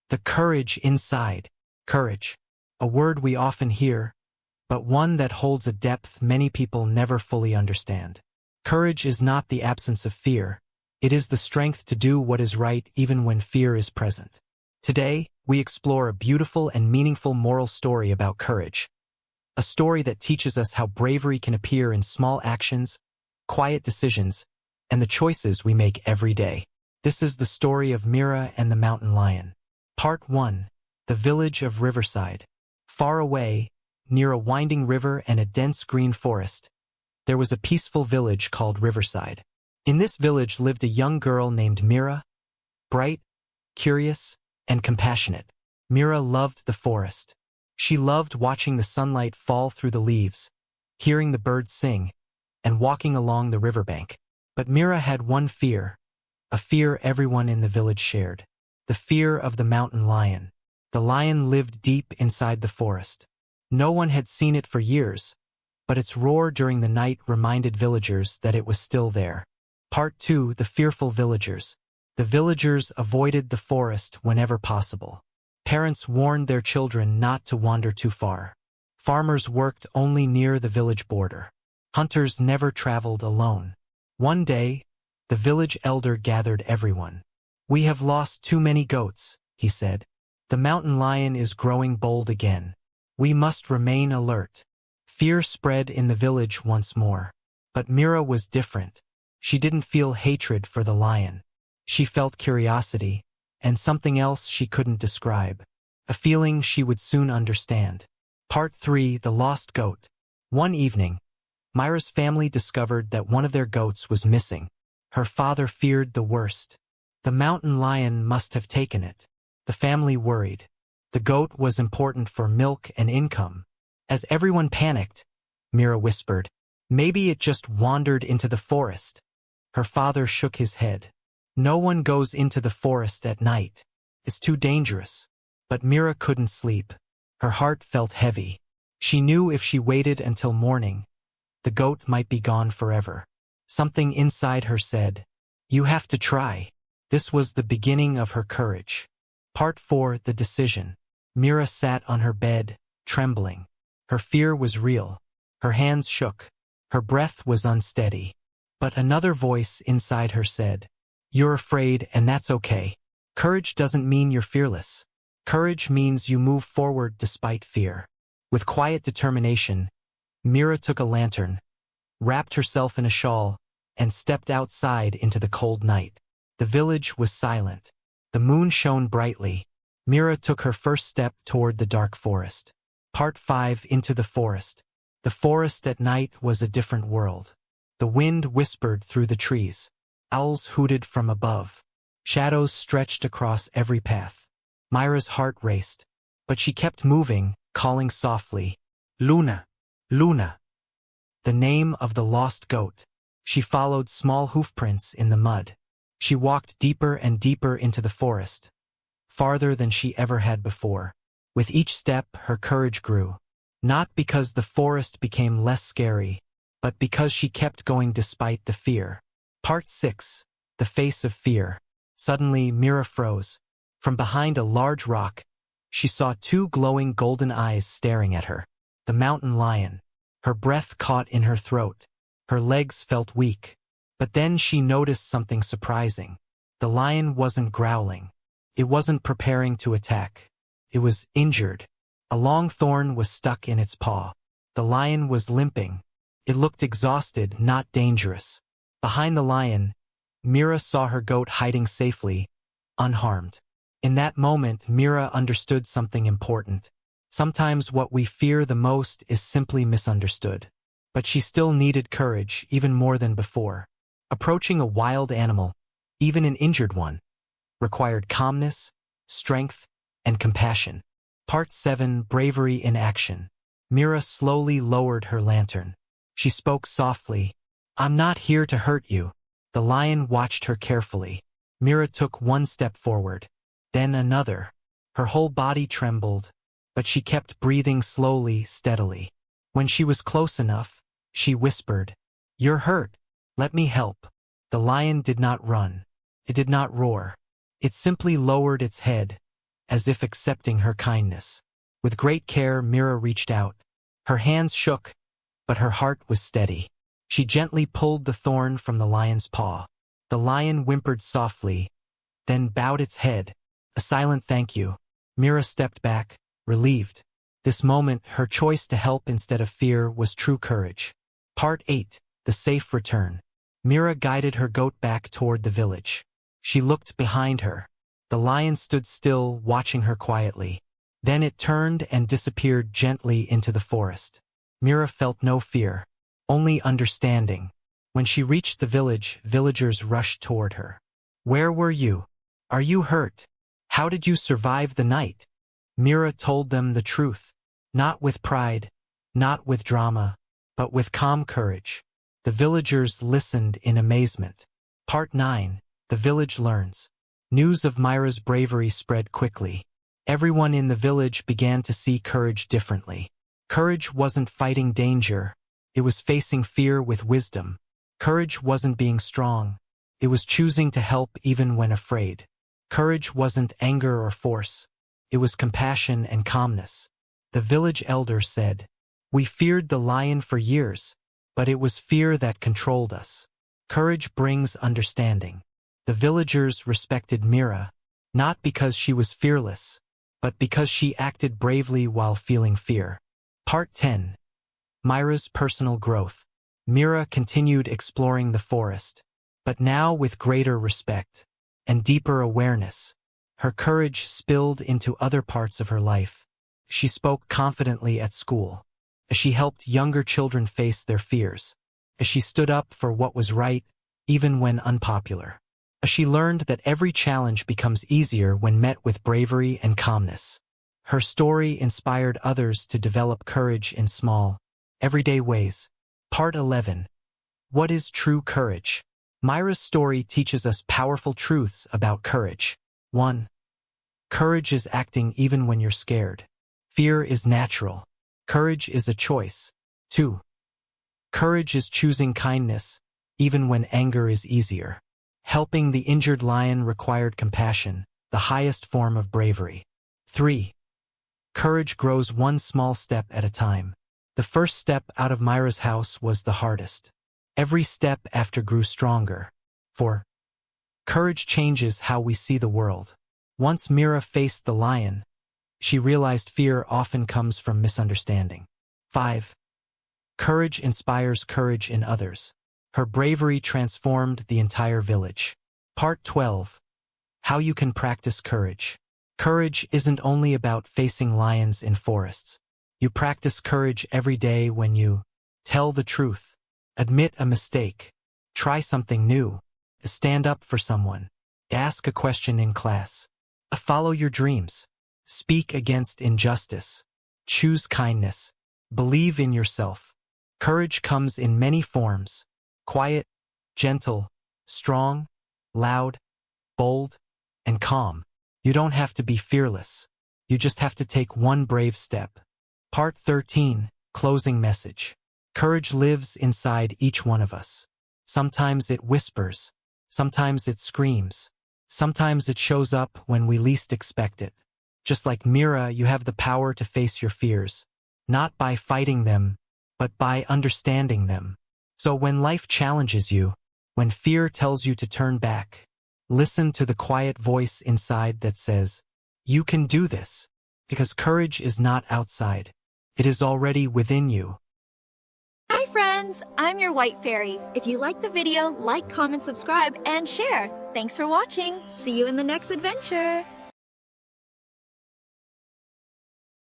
The courage inside. Courage. A word we often hear, but one that holds a depth many people never fully understand. Courage is not the absence of fear. It is the strength to do what is right even when fear is present. Today, we explore a beautiful and meaningful moral story about courage. A story that teaches us how bravery can appear in small actions, quiet decisions, and the choices we make every day. This is the story of Mira and the mountain lion. Part 1. The village of Riverside. Far away, near a winding river and a dense green forest, there was a peaceful village called Riverside. In this village lived a young girl named Mira, bright, curious, and compassionate. Mira loved the forest. She loved watching the sunlight fall through the leaves, hearing the birds sing, and walking along the riverbank. But Mira had one fear, a fear everyone in the village shared. The fear of the mountain lion. The lion lived deep inside the forest. No one had seen it for years, but its roar during the night reminded villagers that it was still there. Part 2. The fearful villagers. The villagers avoided the forest whenever possible. Parents warned their children not to wander too far. Farmers worked only near the village border. Hunters never traveled alone. One day, the village elder gathered everyone. "We have lost too many goats," he said. "The mountain lion is growing bold again. We must remain alert." Fear spread in the village once more. But Mira was different. She didn't feel hatred for the lion. She felt curiosity, and something else she couldn't describe. A feeling she would soon understand. Part 3. The lost goat. One evening, Mira's family discovered that one of their goats was missing. Her father feared the worst. The mountain lion must have taken it. The family worried. The goat was important for milk and income. As everyone panicked, Mira whispered, "Maybe it just wandered into the forest." Her father shook his head. "No one goes into the forest at night. It's too dangerous." But Mira couldn't sleep. Her heart felt heavy. She knew if she waited until morning, the goat might be gone forever. Something inside her said, "You have to try." This was the beginning of her courage. Part 4. The decision. Mira sat on her bed, trembling. Her fear was real. Her hands shook. Her breath was unsteady. But another voice inside her said, "You're afraid, and that's okay. Courage doesn't mean you're fearless. Courage means you move forward despite fear." With quiet determination, Mira took a lantern, wrapped herself in a shawl, and stepped outside into the cold night. The village was silent. The moon shone brightly. Mira took her first step toward the dark forest. Part 5. Into the forest. The forest at night was a different world. The wind whispered through the trees. Owls hooted from above. Shadows stretched across every path. Mira's heart raced, but she kept moving, calling softly, "Luna, Luna," the name of the lost goat. She followed small hoofprints in the mud. She walked deeper and deeper into the forest, farther than she ever had before. With each step, her courage grew. Not because the forest became less scary, but because she kept going despite the fear. Part 6. The face of fear. Suddenly, Mira froze. From behind a large rock, she saw two glowing golden eyes staring at her. The mountain lion. Her breath caught in her throat. Her legs felt weak. But then she noticed something surprising. The lion wasn't growling. It wasn't preparing to attack. It was injured. A long thorn was stuck in its paw. The lion was limping. It looked exhausted, not dangerous. Behind the lion, Mira saw her goat hiding safely, unharmed. In that moment, Mira understood something important. Sometimes what we fear the most is simply misunderstood. But she still needed courage, even more than before. Approaching a wild animal, even an injured one, required calmness, strength, and compassion. Part 7. Bravery in action. Mira slowly lowered her lantern. She spoke softly, "I'm not here to hurt you." The lion watched her carefully. Mira took one step forward, then another. Her whole body trembled, but she kept breathing slowly, steadily. When she was close enough, she whispered, "You're hurt. Let me help." The lion did not run. It did not roar. It simply lowered its head, as if accepting her kindness. With great care, Mira reached out. Her hands shook, but her heart was steady. She gently pulled the thorn from the lion's paw. The lion whimpered softly, then bowed its head, a silent thank you. Mira stepped back, relieved. This moment, her choice to help instead of fear was true courage. Part 8. The Safe Return. Mira guided her goat back toward the village. She looked behind her. The lion stood still, watching her quietly. Then it turned and disappeared gently into the forest. Mira felt no fear, only understanding. When she reached the village, villagers rushed toward her. "Where were you? Are you hurt? How did you survive the night?" Mira told them the truth, not with pride, not with drama, but with calm courage. The villagers listened in amazement. Part 9. The Village Learns. News of Mira's bravery spread quickly. Everyone in the village began to see courage differently. Courage wasn't fighting danger, it was facing fear with wisdom. Courage wasn't being strong, it was choosing to help even when afraid. Courage wasn't anger or force, it was compassion and calmness. The village elder said, "We feared the lion for years, but it was fear that controlled us." Courage brings understanding. The villagers respected Mira, not because she was fearless, but because she acted bravely while feeling fear. Part 10. Mira's Personal Growth. Mira continued exploring the forest, but now with greater respect and deeper awareness. Her courage spilled into other parts of her life. She spoke confidently at school, as she helped younger children face their fears, as she stood up for what was right, even when unpopular. As she learned that every challenge becomes easier when met with bravery and calmness. Her story inspired others to develop courage in small, everyday ways. Part 11. What is true courage? Mira's story teaches us powerful truths about courage. 1. Courage is acting even when you're scared. Fear is natural. Courage is a choice. 2. Courage is choosing kindness, even when anger is easier. Helping the injured lion required compassion, the highest form of bravery. 3. Courage grows one small step at a time. The first step out of Mira's house was the hardest. Every step after grew stronger. 4. Courage changes how we see the world. Once Mira faced the lion, she realized fear often comes from misunderstanding. 5. Courage inspires courage in others. Her bravery transformed the entire village. Part 12. How you can practice courage. Courage isn't only about facing lions in forests. You practice courage every day when you tell the truth, admit a mistake, try something new, stand up for someone, ask a question in class, follow your dreams, speak against injustice, choose kindness, believe in yourself. Courage comes in many forms: quiet, gentle, strong, loud, bold, and calm. You don't have to be fearless. You just have to take one brave step. Part 13. Closing message. Courage lives inside each one of us. Sometimes it whispers. Sometimes it screams. Sometimes it shows up when we least expect it. Just like Mira, you have the power to face your fears, not by fighting them, but by understanding them. So when life challenges you, when fear tells you to turn back, listen to the quiet voice inside that says, "You can do this," because courage is not outside. It is already within you. Hi friends, I'm your white fairy. If you like the video, like, comment, subscribe, and share. Thanks for watching. See you in the next adventure.